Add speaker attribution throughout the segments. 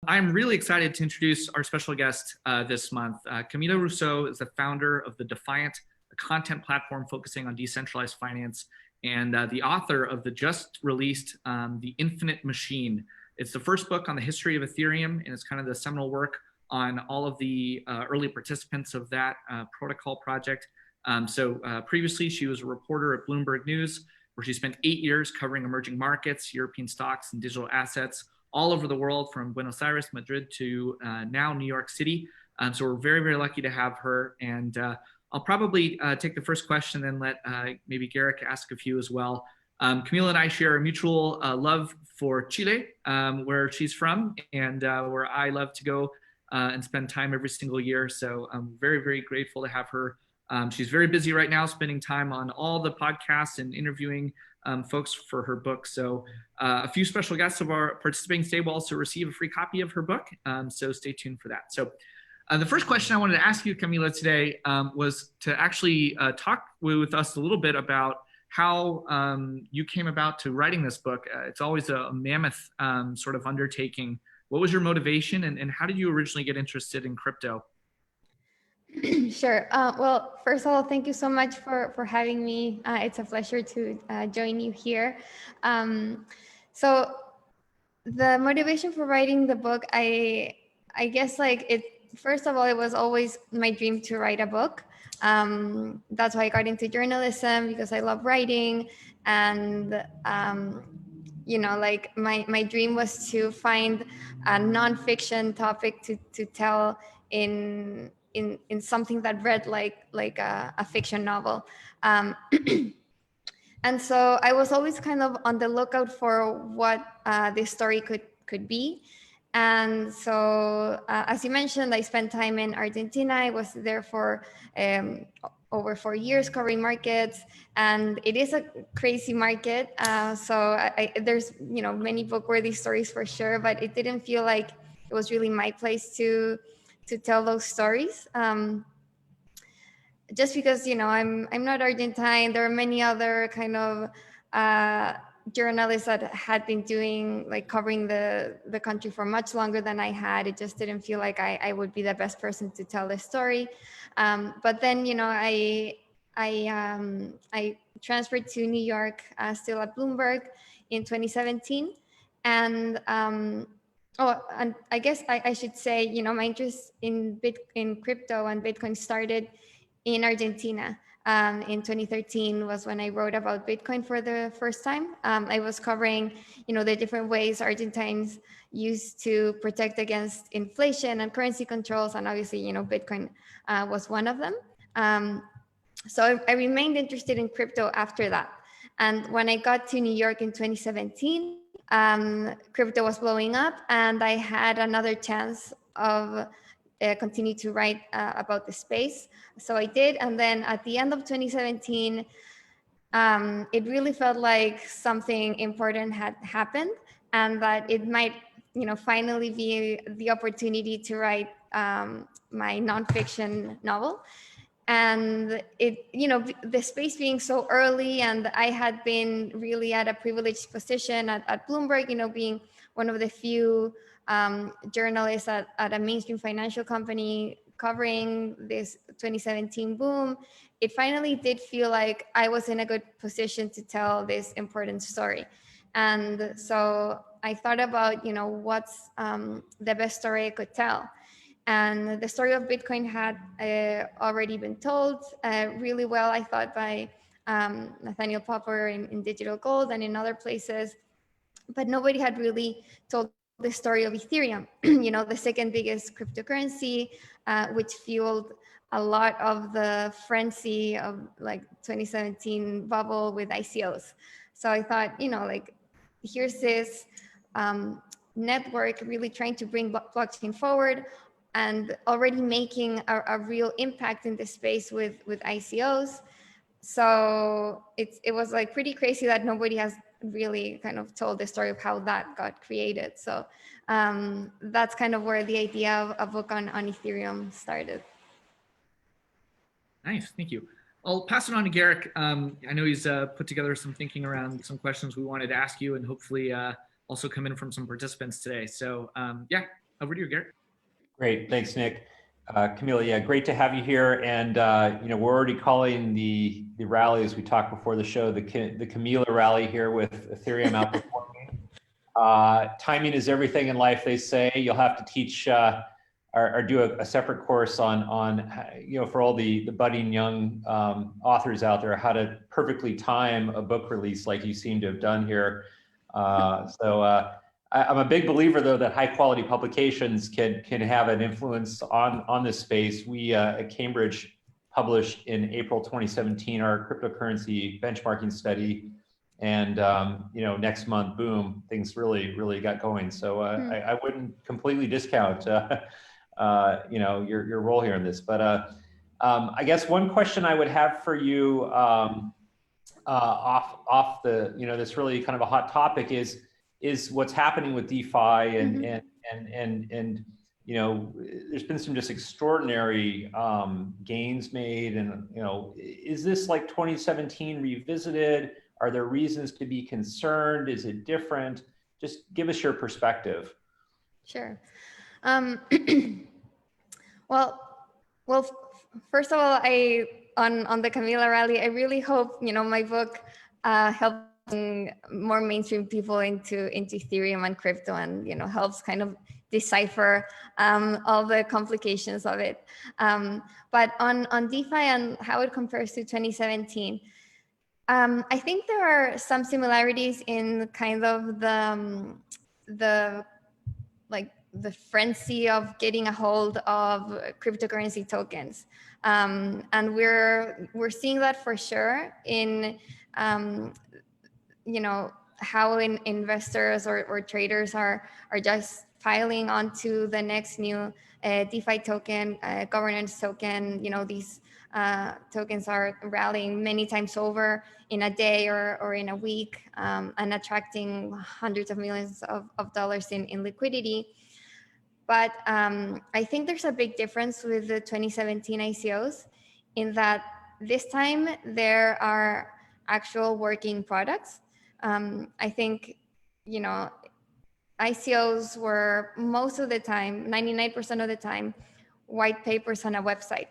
Speaker 1: I'm really excited to introduce our special guest this month. Camila Russo is the founder of the Defiant, a content platform focusing on decentralized finance, and the author of the just released The Infinite Machine. It's the first book on the history of Ethereum, and it's kind of the seminal work on all of the early participants of that protocol project. Previously, she was a reporter at Bloomberg News, where she spent 8 years covering emerging markets, European stocks, and digital assets all over the world, from Buenos Aires, Madrid, to now New York City. So we're very, very lucky to have her. And I'll probably take the first question and let maybe Garrick ask a few as well. Camila and I share a mutual love for Chile, where she's from, and where I love to go and spend time every single year. So I'm very, very grateful to have her. She's very busy right now, spending time on all the podcasts and interviewing folks for her book. So a few special guests of our participating today will also receive a free copy of her book. So stay tuned for that. So the first question I wanted to ask you, Camila, today was to actually talk with us a little bit about how you came about to writing this book. It's always a mammoth sort of undertaking. What was your motivation, and how did you originally get interested in crypto?
Speaker 2: Sure. Well, first of all, thank you so much for having me. It's a pleasure to join you here. So the motivation for writing the book, I guess first of all, it was always my dream to write a book. That's why I got into journalism, because I love writing. And, my dream was to find a nonfiction topic to tell in something that read like a fiction novel. And so I was always kind of on the lookout for what this story could be. And so, as you mentioned, I spent time in Argentina. I was there for over 4 years covering markets, and it is a crazy market. There's many book-worthy stories for sure, but it didn't feel like it was really my place to tell those stories. Just because I'm not Argentine. There are many other kind of journalists that had been covering the country for much longer than I had. It just didn't feel like I would be the best person to tell the story. But then I transferred to New York, still at Bloomberg, in 2017, and and I guess I should say, my interest in crypto and Bitcoin started in Argentina. In 2013 was when I wrote about Bitcoin for the first time. I was covering, the different ways Argentines used to protect against inflation and currency controls, and obviously, Bitcoin was one of them. So I remained interested in crypto after that. And when I got to New York in 2017, crypto was blowing up, and I had another chance of continue to write about the space. So I did. And then at the end of 2017, it really felt like something important had happened, and that it might, finally be the opportunity to write my nonfiction novel. And the space being so early, and I had been really at a privileged position at Bloomberg, being one of the few journalists at a mainstream financial company covering this 2017 boom. It finally did feel like I was in a good position to tell this important story. And so I thought about, what's the best story I could tell. And the story of Bitcoin had already been told really well, I thought, by Nathaniel Popper in Digital Gold and in other places. But nobody had really told the story of Ethereum, the second biggest cryptocurrency, which fueled a lot of the frenzy of 2017 bubble with ICOs. So I thought, here's this network really trying to bring blockchain forward, and already making a real impact in this space with ICOs. So it was pretty crazy that nobody has really kind of told the story of how that got created. So that's kind of where the idea of a book on Ethereum started.
Speaker 1: Nice, thank you. I'll pass it on to Garrick. I know he's put together some thinking around some questions we wanted to ask you, and hopefully also come in from some participants today. So yeah, Over to you, Garrett.
Speaker 3: Great, thanks, Nick. Camila, yeah, great to have you here. And we're already calling the rally, as we talked before the show, the Camila rally here with Ethereum outperforming. Timing is everything in life, they say. You'll have to teach or do a separate course on for all the budding young authors out there, how to perfectly time a book release like you seem to have done here. I'm a big believer, though, that high quality publications can have an influence on this space. We at Cambridge published in April 2017 our cryptocurrency benchmarking study, and next month, boom, things really got going. So I wouldn't completely discount your role here in this. But I guess one question I would have for you off the this really kind of a hot topic is what's happening with DeFi and there's been some just extraordinary gains made, and is this like 2017 revisited? Are there reasons to be concerned? Is it different? Just give us your perspective.
Speaker 2: Sure. Well, first of all, on the Camila rally, I really hope my book helps more mainstream people into Ethereum and crypto, and helps kind of decipher all the complications of it. But on DeFi and how it compares to 2017, I think there are some similarities in kind of the frenzy of getting a hold of cryptocurrency tokens, and we're seeing that for sure in how investors or traders are just piling onto the next new DeFi token, governance token. These tokens are rallying many times over in a day or in a week, and attracting hundreds of millions of dollars in liquidity. But I think there's a big difference with the 2017 ICOs in that this time there are actual working products. I think, ICOs were most of the time, 99% of the time, white papers on a website.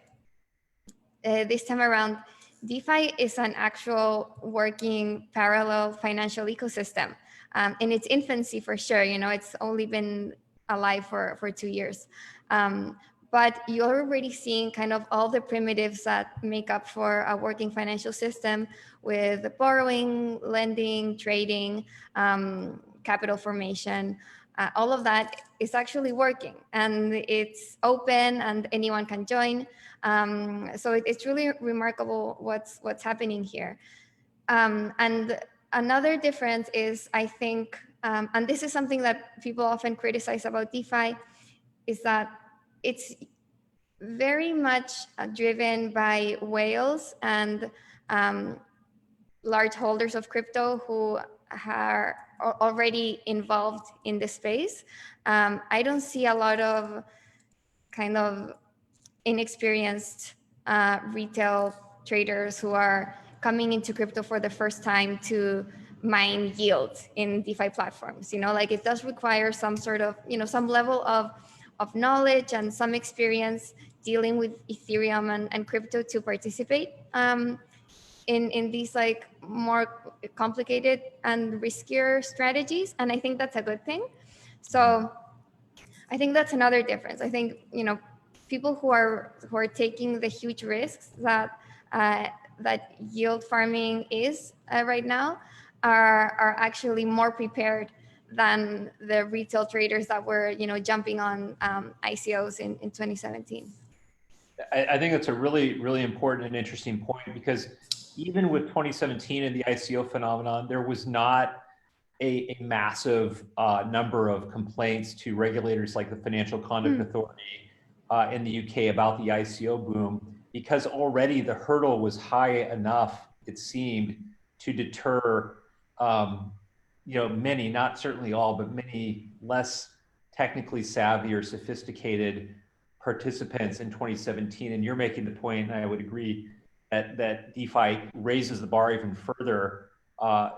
Speaker 2: This time around, DeFi is an actual working parallel financial ecosystem. In its infancy, for sure, it's only been alive for 2 years. But you're already seeing kind of all the primitives that make up for a working financial system, with borrowing, lending, trading, capital formation. All of that is actually working, and it's open and anyone can join. So it's really remarkable what's happening here. And another difference is, I think, and this is something that people often criticize about DeFi, is that it's very much driven by whales and large holders of crypto who are already involved in the space. I don't see a lot of kind of inexperienced retail traders who are coming into crypto for the first time to mine yield in DeFi platforms. It does require some sort of, some level of knowledge and some experience dealing with Ethereum and crypto to participate in these more complicated and riskier strategies. And I think that's a good thing. So I think that's another difference. I think, people who are taking the huge risks that yield farming is right now are actually more prepared than the retail traders that were, jumping on ICOs in 2017.
Speaker 3: I think that's a really, really important and interesting point, because even with 2017 and the ICO phenomenon, there was not a massive number of complaints to regulators like the Financial Conduct Authority in the UK about the ICO boom, because already the hurdle was high enough, it seemed, to deter many, not certainly all, but many less technically savvy or sophisticated participants in 2017. And you're making the point, and I would agree, that DeFi raises the bar even further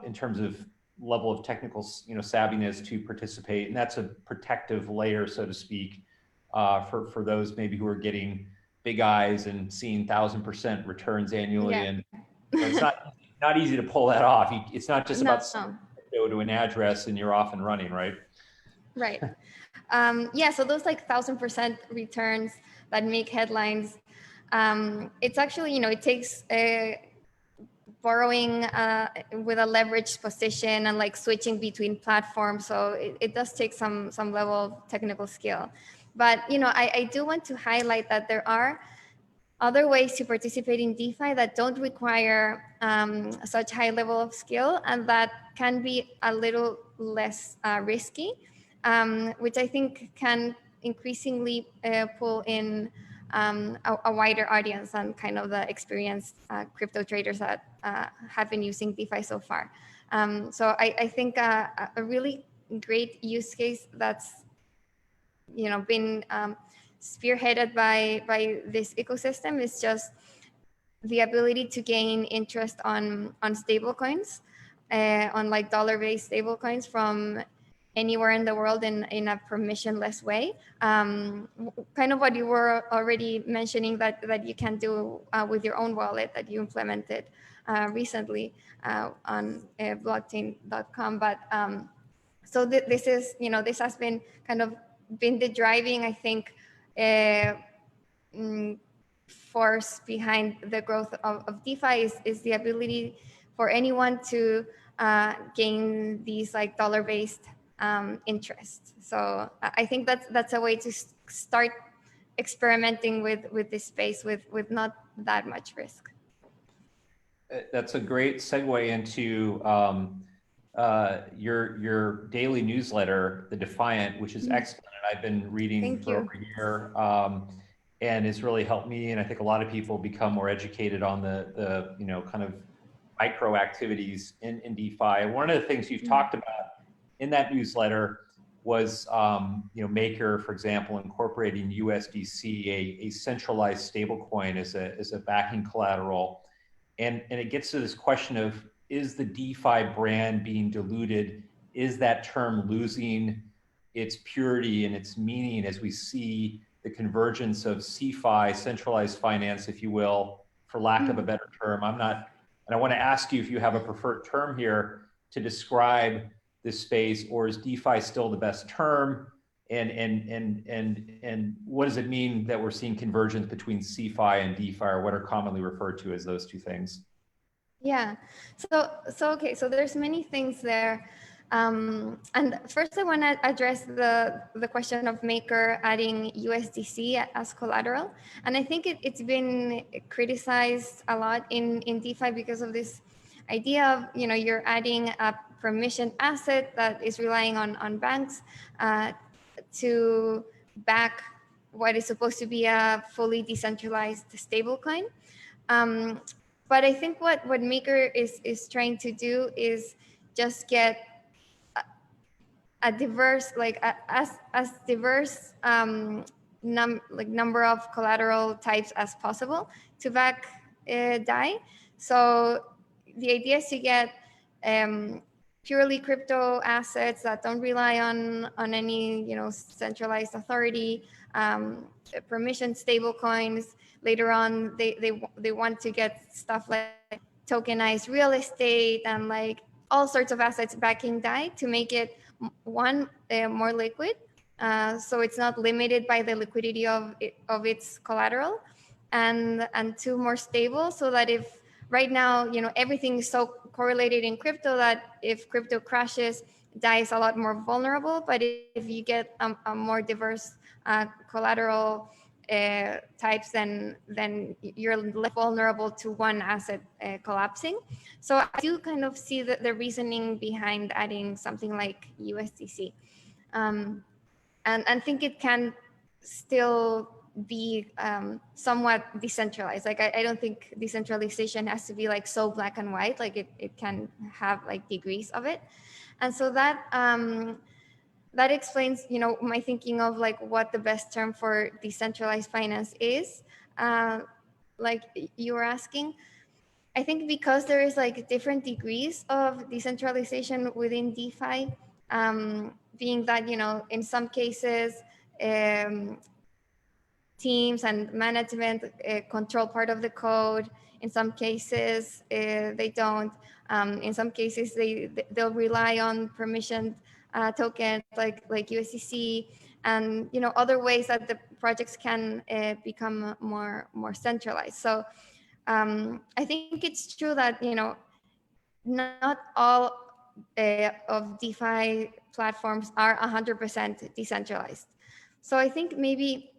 Speaker 3: in terms of level of technical, savviness to participate, and that's a protective layer, so to speak, for those maybe who are getting big eyes and seeing 1,000% returns annually,
Speaker 2: Yeah.
Speaker 3: and it's not easy to pull that off. It's not just about
Speaker 2: No.
Speaker 3: go to an address and you're off and running, right?
Speaker 2: Right. Yeah. So those like 1,000% returns that make headlines. It's actually, it takes borrowing with a leveraged position and like switching between platforms. So it does take some level of technical skill. But, I do want to highlight that there are other ways to participate in DeFi that don't require such high level of skill and that can be a little less risky, which I think can increasingly pull in a wider audience and kind of the experienced crypto traders that have been using DeFi so far. So I think a really great use case that's been spearheaded by this ecosystem is just the ability to gain interest on stable coins, on like dollar-based stable coins from anywhere in the world in a permissionless way. Kind of what you were already mentioning that you can do with your own wallet that you implemented recently on blockchain.com. But so this is, this has been kind of been the driving, I think, force behind the growth of DeFi is the ability for anyone to gain these like dollar-based interest. So I think that's a way to start experimenting with this space with not that much risk.
Speaker 3: That's a great segue into your daily newsletter, The Defiant, which is excellent. I've been reading for over a year, and it's really helped me, and I think a lot of people become more educated on the kind of micro activities in DeFi. One of the things you've talked about in that newsletter was Maker, for example, incorporating USDC, a centralized stablecoin as a backing collateral, and it gets to this question of, is the DeFi brand being diluted? Is that term losing its purity and its meaning as we see the convergence of CeFi, centralized finance, if you will, for lack of a better term? And I want to ask you if you have a preferred term here to describe this space, or is DeFi still the best term? And what does it mean that we're seeing convergence between CeFi and DeFi, or what are commonly referred to as those two things?
Speaker 2: Yeah. So okay. So there's many things there. And first I want to address the question of Maker adding USDC as collateral. And I think it's been criticized a lot in DeFi because of this idea of, you're adding a permissioned asset that is relying on banks to back what is supposed to be a fully decentralized stablecoin. But I think what Maker is trying to do is just get a diverse, like as diverse number of collateral types as possible to back DAI. So the idea is to get purely crypto assets that don't rely on any centralized authority, permission stable coins. Later on, they want to get stuff like tokenized real estate and like all sorts of assets backing DAI to make it more liquid, so it's not limited by the liquidity of its collateral, and two, more stable, so that if right now everything is so correlated in crypto that if crypto crashes, DAI is a lot more vulnerable. But if you get a more diverse collateral types, then you're less vulnerable to one asset collapsing. So I do kind of see the reasoning behind adding something like USDC, and think it can still be somewhat decentralized. Like I don't think decentralization has to be like so black and white. Like it can have like degrees of it, and so that explains, my thinking of like what the best term for decentralized finance is, like you were asking. I think because there is like different degrees of decentralization within DeFi, being that, you know, in some cases, um, teams and management control part of the code. In some cases, they don't. In some cases, they'll rely on permissioned tokens like USDC, and you know, other ways that the projects can become more centralized. So I think it's true that, you know, not all of DeFi platforms are 100% decentralized. So I think maybe,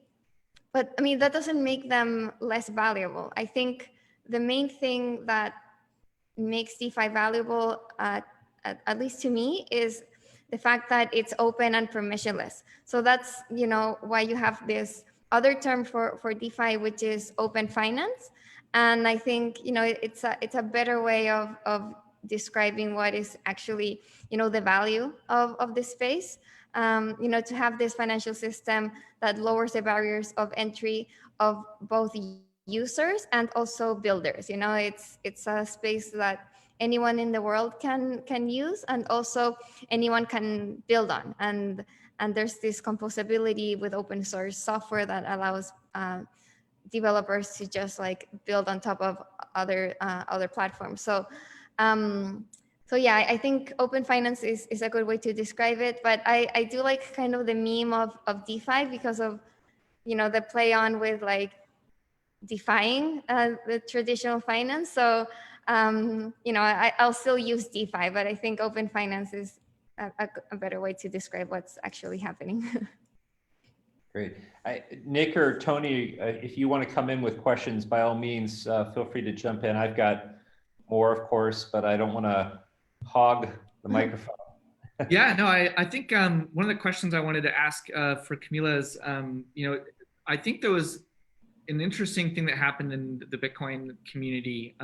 Speaker 2: but I mean, that doesn't make them less valuable. I think the main thing that makes DeFi valuable, at least to me, is the fact that it's open and permissionless. So that's, you know, why you have this other term for DeFi, which is open finance. And I think, you know, it's a better way of describing what is actually, you know, the value of this space. You know, to have this financial system that lowers the barriers of entry of both users and also builders. You know, it's a space that anyone in the world can use, and also anyone can build on. And there's this composability with open source software that allows developers to just like build on top of other platforms. So so yeah, I think open finance is a good way to describe it. But I do like kind of the meme of DeFi because of, you know, the play on with like defying the traditional finance. So you know, I'll still use DeFi, but I think open finance is a better way to describe what's actually happening.
Speaker 3: Great. Nick or Tony, if you want to come in with questions, by all means, feel free to jump in. I've got more, of course, but I don't want to hog the microphone.
Speaker 1: Yeah, no, I think one of the questions I wanted to ask for Camila is, you know, I think there was an interesting thing that happened in the Bitcoin community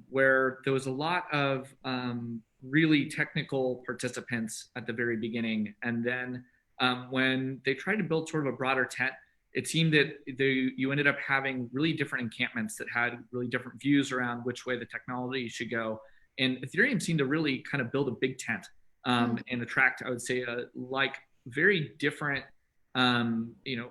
Speaker 1: where there was a lot of really technical participants at the very beginning. And then when they tried to build sort of a broader tent, it seemed that you ended up having really different encampments that had really different views around which way the technology should go. And Ethereum seemed to really kind of build a big tent and attract, I would say, like very different, you know,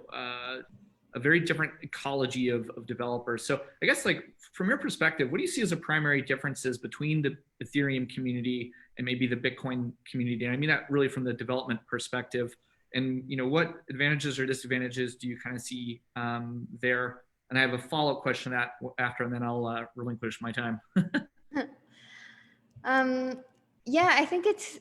Speaker 1: a very different ecology of developers. So I guess, like, from your perspective, what do you see as the primary differences between the Ethereum community and maybe the Bitcoin community? And I mean that really from the development perspective. And, you know, what advantages or disadvantages do you kind of see there? And I have a follow-up question to that after, and then I'll relinquish my time.
Speaker 2: Yeah, I think it's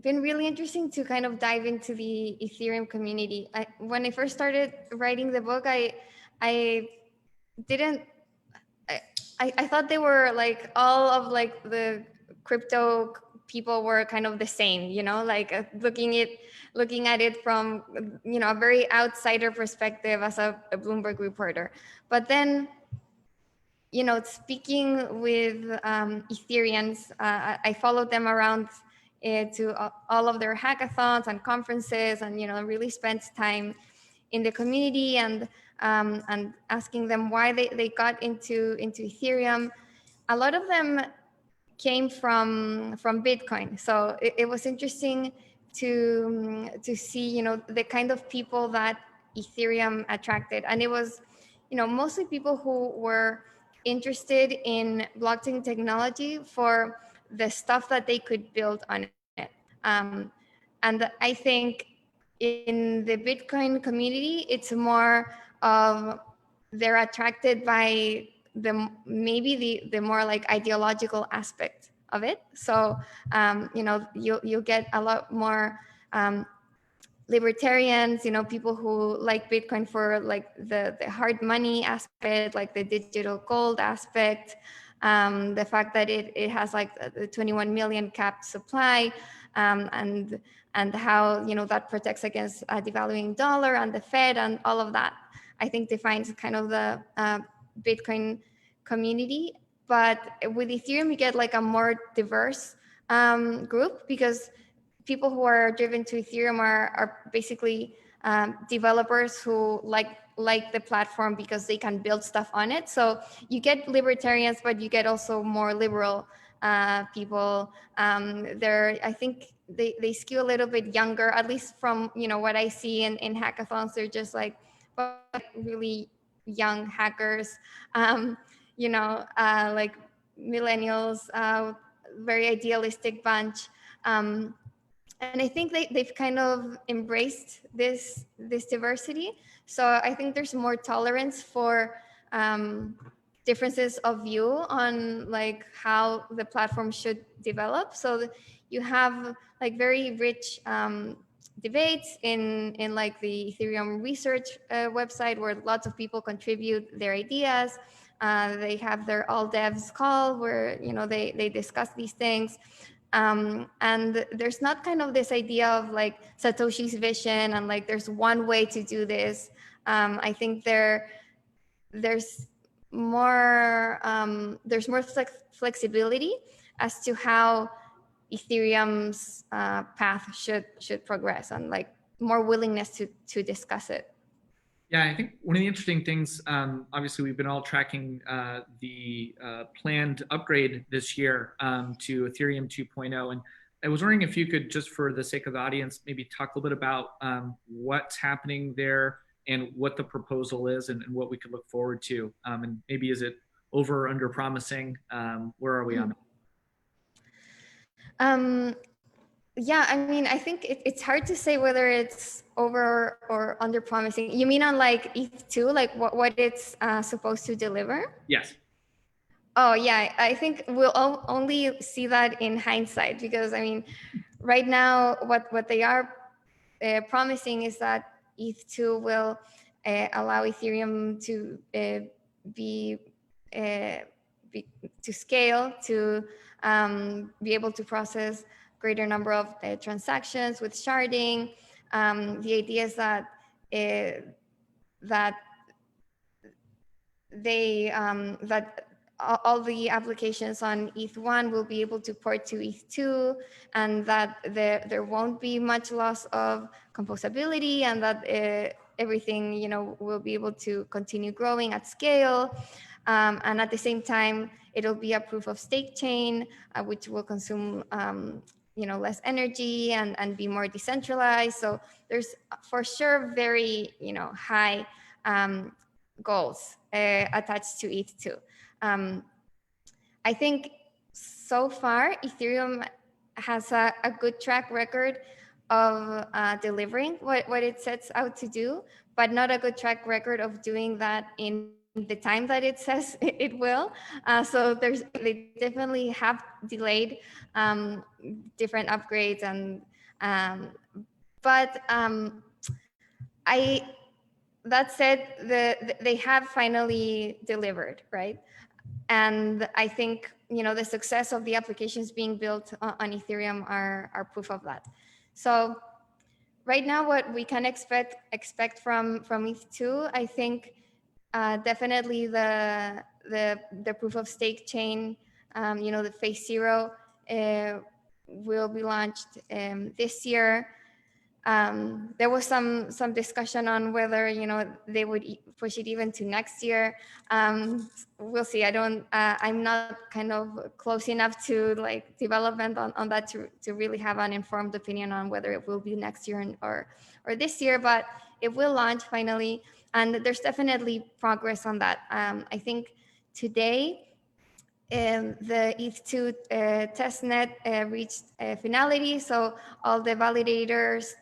Speaker 2: been really interesting to kind of dive into the Ethereum community. When I first started writing the book, I didn't. I thought they were like all of like the crypto people were kind of the same, you know, like looking at it from, you know, a very outsider perspective as a Bloomberg reporter. But then, you know, speaking with Ethereans, I followed them around to all of their hackathons and conferences, and, you know, really spent time in the community and asking them why they got into Ethereum. A lot of them came from Bitcoin, so it was interesting to see, you know, the kind of people that Ethereum attracted, and it was, you know, mostly people who were interested in blockchain technology for the stuff that they could build on it. And I think in the Bitcoin community, it's more of they're attracted by maybe the more like ideological aspect of it. So you know, you'll get a lot more libertarians, you know, people who like Bitcoin for like the hard money aspect, like the digital gold aspect, the fact that it has like the 21 million capped supply, and how, you know, that protects against a devaluing dollar and the Fed and all of that, I think defines kind of the Bitcoin community. But with Ethereum, you get like a more diverse group, because people who are driven to Ethereum are basically developers who like like the platform because they can build stuff on it. So you get libertarians, but you get also more liberal people. I think they skew a little bit younger, at least from what I see in hackathons. They're just like really young hackers, like millennials, very idealistic bunch. And I think they've kind of embraced this diversity. So I think there's more tolerance for differences of view on like how the platform should develop. So you have like very rich debates in like the Ethereum research website, where lots of people contribute their ideas. They have their all devs call where they discuss these things. And there's not kind of this idea of like Satoshi's vision and like there's one way to do this. I think there's more flexibility as to how Ethereum's path should progress, and like more willingness to discuss it.
Speaker 1: Yeah, I think one of the interesting things, obviously we've been all tracking the planned upgrade this year to Ethereum 2.0. And I was wondering if you could, just for the sake of the audience, maybe talk a little bit about what's happening there and what the proposal is and what we could look forward to. And maybe is it over or under promising? Where are we on
Speaker 2: it? Yeah, I mean, I think it's hard to say whether it's over or under promising. You mean on like ETH2, like what it's supposed to deliver?
Speaker 1: Yes.
Speaker 2: Oh yeah, I think we'll only see that in hindsight, because I mean, right now what they are promising is that ETH2 will allow Ethereum to to scale, to be able to process greater number of transactions with sharding. The idea is that that all the applications on ETH1 will be able to port to ETH2, and that there won't be much loss of composability, and that everything will be able to continue growing at scale. And at the same time, it'll be a proof of stake chain, which will consume less energy and be more decentralized. So there's for sure very high goals attached to ETH2. I think so far Ethereum has a good track record of delivering what it sets out to do, but not a good track record of doing that in the time that it says it will. So they definitely have delayed different upgrades, and that said, they have finally delivered, right? And I think the success of the applications being built on Ethereum are proof of that. So right now, what we can expect from ETH2, I think definitely the proof of stake chain, the phase 0 will be launched this year. There was some discussion on whether they would push it even to next year. We'll see. I'm not kind of close enough to like development on that to really have an informed opinion on whether it will be next year or this year, but it will launch finally, and there's definitely progress on that. I think today the ETH2 testnet reached finality, so all the validators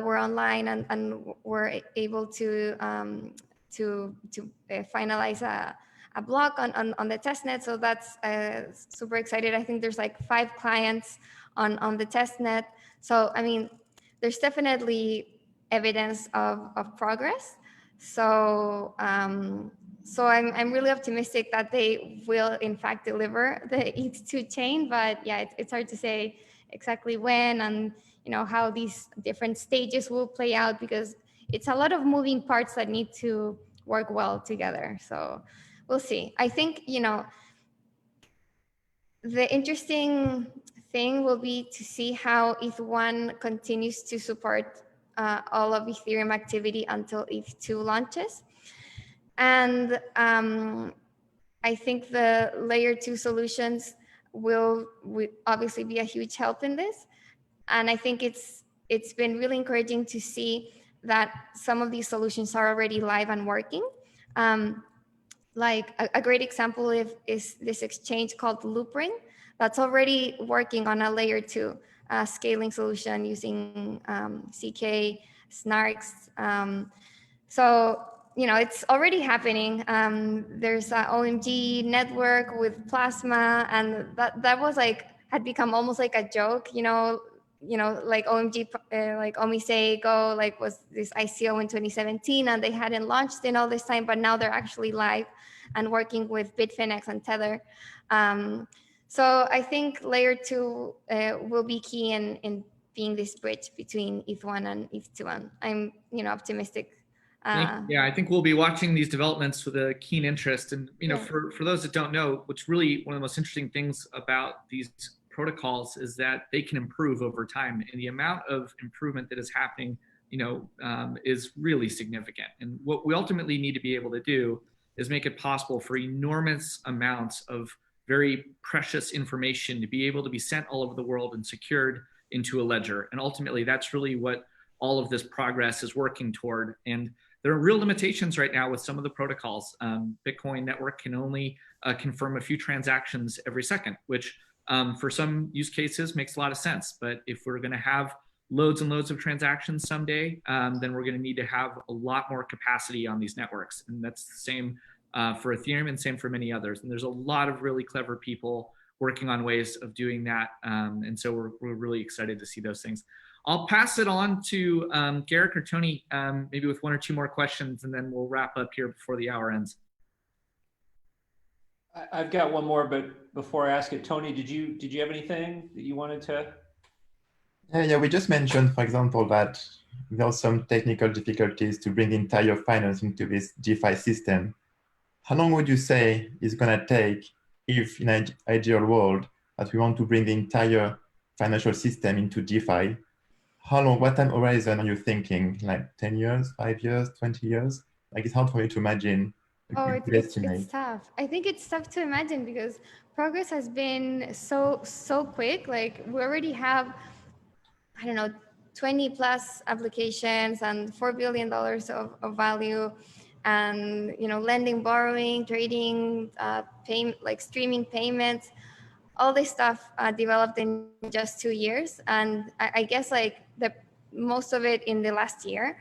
Speaker 2: were online and were able to finalize a block on the testnet. So that's super excited. I think there's like 5 clients on the testnet. So I mean, there's definitely evidence of progress. So so I'm really optimistic that they will in fact deliver the ETH2 chain, but yeah, it's hard to say exactly when and how these different stages will play out, because it's a lot of moving parts that need to work well together. So we'll see. I think the interesting thing will be to see how ETH1 continues to support all of Ethereum activity until ETH2 launches. And I think the layer 2 solutions will obviously be a huge help in this. And I think it's been really encouraging to see that some of these solutions are already live and working. Like a great example is this exchange called Loopring that's already working on a layer 2 scaling solution using CK, Snarks. So, it's already happening. There's an OMG network with Plasma, and that was had become almost like a joke, like OMG, like Omise Go, was this ICO in 2017, and they hadn't launched in all this time, but now they're actually live and working with Bitfinex and Tether. So I think layer 2 will be key in being this bridge between ETH1 and ETH2. And I'm, optimistic.
Speaker 1: Yeah, I think we'll be watching these developments with a keen interest. And for those that don't know, what's really one of the most interesting things about these protocols is that they can improve over time, and the amount of improvement that is happening, is really significant. And what we ultimately need to be able to do is make it possible for enormous amounts of very precious information to be able to be sent all over the world and secured into a ledger. And ultimately, that's really what all of this progress is working toward. And there are real limitations right now with some of the protocols. Bitcoin network can only confirm a few transactions every second, which for some use cases makes a lot of sense. But if we're going to have loads and loads of transactions someday, then we're going to need to have a lot more capacity on these networks. And that's the same for Ethereum and same for many others. And there's a lot of really clever people working on ways of doing that. And so we're really excited to see those things. I'll pass it on to Garrick or Tony, maybe with one or two more questions, and then we'll wrap up here before the hour ends.
Speaker 3: I've got one more, but before I ask it, Tony, did you have anything that you wanted to?
Speaker 4: Yeah, we just mentioned, for example, that there are some technical difficulties to bring the entire finance into this DeFi system. How long would you say it's going to take if, in an ideal world, that we want to bring the entire financial system into DeFi? How long, what time horizon are you thinking? Like 10 years, 5 years, 20 years? Like, it's hard for you to imagine.
Speaker 2: Oh, it's tough. I think it's tough to imagine because progress has been so quick. Like, we already have, I don't know, 20 plus applications and $4 billion of value, and lending, borrowing, trading, like streaming payments, all this stuff developed in just 2 years, and I guess most of it in the last year.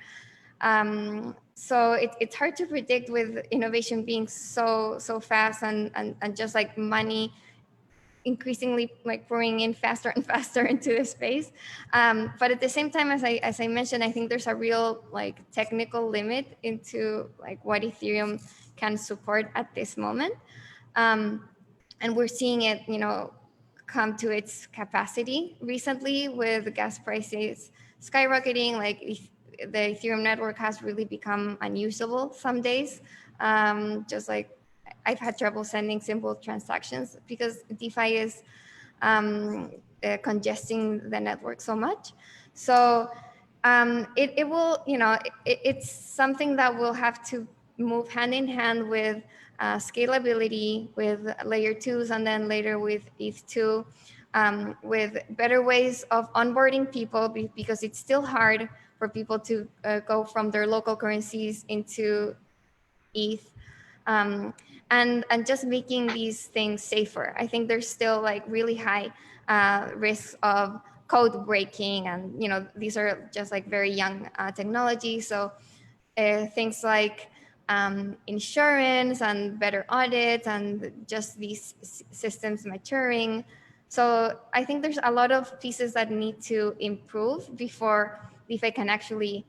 Speaker 2: So it's hard to predict with innovation being so fast and just like money increasingly pouring in faster and faster into the space. But at the same time, as I mentioned, I think there's a real technical limit into what Ethereum can support at this moment. And we're seeing it, come to its capacity recently with gas prices skyrocketing. The Ethereum network has really become unusable some days. Just like I've had trouble sending simple transactions because DeFi is congesting the network so much. So it will, it's something that will have to move hand in hand with scalability, with layer 2s, and then later with ETH2, with better ways of onboarding people, because it's still hard for people to go from their local currencies into ETH, and just making these things safer. I think there's still really high risks of code breaking, and these are just very young technology. So things like insurance and better audits and just these systems maturing. So I think there's a lot of pieces that need to improve before DeFi can actually,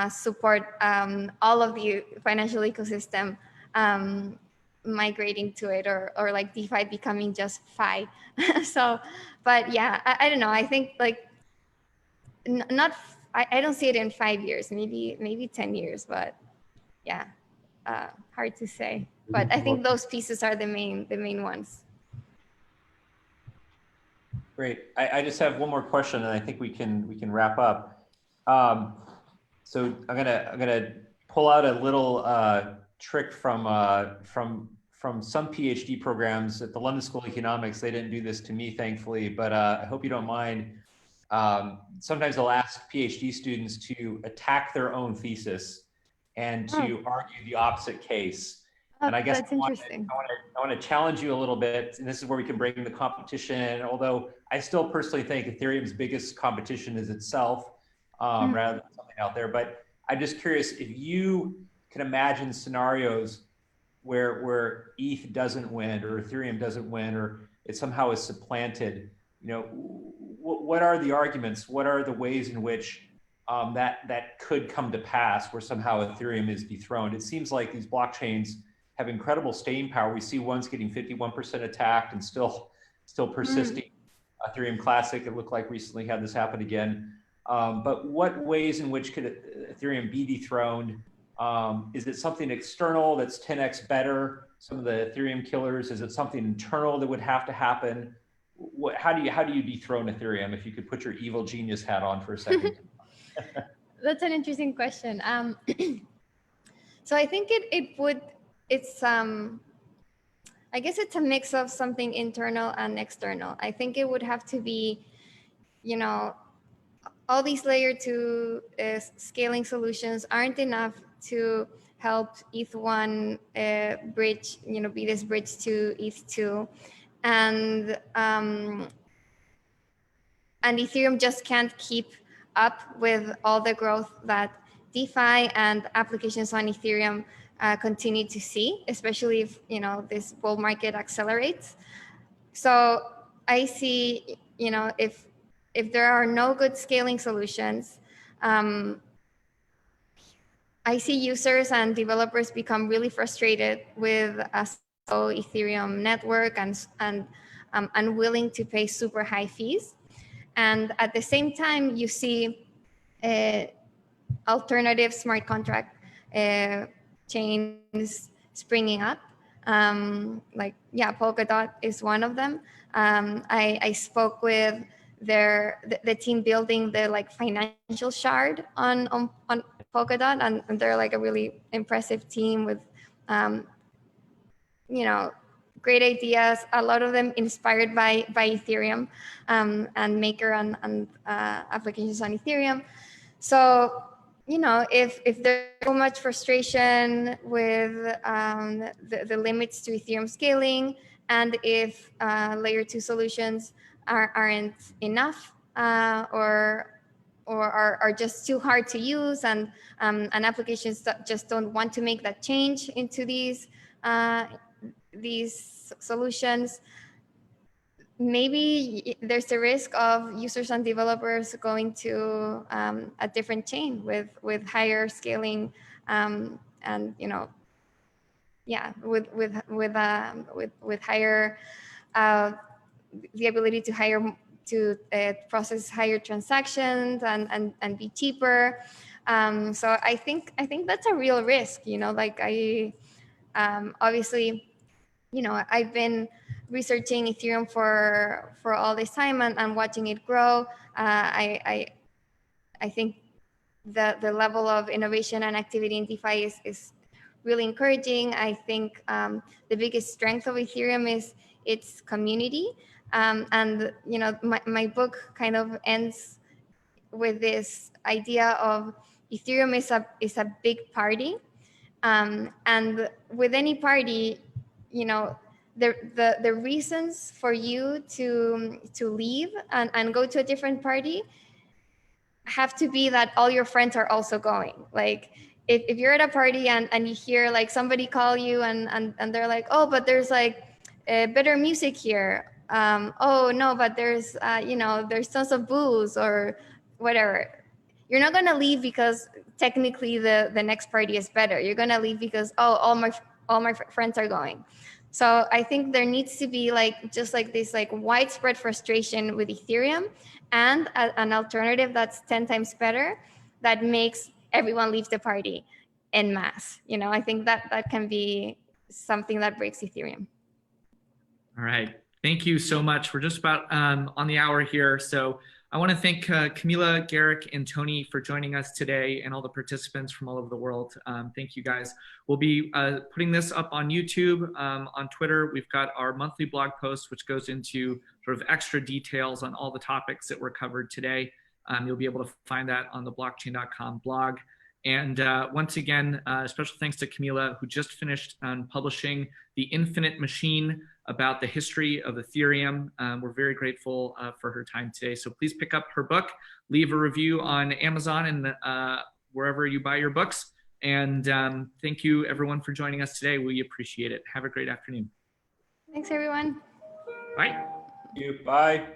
Speaker 2: support all of the financial ecosystem migrating to it, or DeFi becoming just Fi. So, but yeah, I don't know. I think I don't see it in 5 years, maybe 10 years, but yeah, hard to say. But I think those pieces are the main ones.
Speaker 3: Great. I just have one more question, and I think we can wrap up. So I'm gonna pull out a little trick from some PhD programs at the London School of Economics. They didn't do this to me, thankfully, but I hope you don't mind. Sometimes they'll ask PhD students to attack their own thesis and to argue the opposite case. And I guess
Speaker 2: that's interesting.
Speaker 3: I want to challenge you a little bit, and this is where we can bring the competition in, although I still personally think Ethereum's biggest competition is itself, rather than something out there. But I'm just curious if you can imagine scenarios where ETH doesn't win or Ethereum doesn't win, or it somehow is supplanted. You know, what are the arguments? What are the ways in which that could come to pass, where somehow Ethereum is dethroned? It seems like these blockchains have incredible staying power. We see one's getting 51% attacked and still persisting. Ethereum Classic, it looked like recently had this happen again. But what ways in which could Ethereum be dethroned? Is it something external that's 10x better? Some of the Ethereum killers. Is it something internal that would have to happen? How do you dethrone Ethereum? If you could put your evil genius hat on for a second.
Speaker 2: That's an interesting question. So I think it's I guess it's a mix of something internal and external. I think it would have to be, you know, all these layer 2 scaling solutions aren't enough to help ETH1 bridge, you know, be this bridge to ETH2. And Ethereum just can't keep up with all the growth that DeFi and applications on Ethereum continue to see, especially if, you know, this bull market accelerates. So I see, you know, if there are no good scaling solutions, I see users and developers become really frustrated with a slow Ethereum network and unwilling to pay super high fees. And at the same time, you see alternative smart contract chains springing up. Like, yeah, Polkadot is one of them. I spoke with the team building the like financial shard on Polkadot, and they're like a really impressive team with, you know, great ideas. A lot of them inspired by Ethereum and Maker and applications on Ethereum. So, you know, if there's so much frustration with the limits to Ethereum scaling, and if layer 2 solutions aren't enough or are just too hard to use, and applications that just don't want to make that change into these solutions, maybe there's a risk of users and developers going to a different chain with higher scaling and, you know, yeah, with higher the ability to process higher transactions and be cheaper. So I think that's a real risk, you know, like obviously, you know, I've been researching Ethereum for all this time and watching it grow. I think the level of innovation and activity in DeFi is really encouraging. I think the biggest strength of Ethereum is its community. And, you know, my book kind of ends with this idea of Ethereum is a big party. And with any party, you know, the reasons for you to leave and go to a different party have to be that all your friends are also going. Like if you're at a party and you hear like somebody call you and they're like, oh, but there's like better music here. Oh no, but there's you know, there's tons of booze or whatever. You're not gonna leave because technically the next party is better. You're gonna leave because, oh, all my friends are going. So I think there needs to be like just like this like widespread frustration with Ethereum and an alternative that's 10 times better that makes everyone leave the party en masse. You know, I think that can be something that breaks Ethereum.
Speaker 1: All right. Thank you so much. We're just about on the hour here. So I want to thank Camila, Garrick, and Tony for joining us today, and all the participants from all over the world. Thank you guys. We'll be putting this up on YouTube, on Twitter. We've got our monthly blog post, which goes into sort of extra details on all the topics that were covered today. You'll be able to find that on the blockchain.com blog. And once again, special thanks to Camila, who just finished publishing The Infinite Machine about the history of Ethereum. We're very grateful for her time today. So please pick up her book, leave a review on Amazon and wherever you buy your books. And thank you, everyone, for joining us today. We appreciate it. Have a great afternoon.
Speaker 2: Thanks, everyone.
Speaker 1: Bye.
Speaker 3: Thank you. Bye.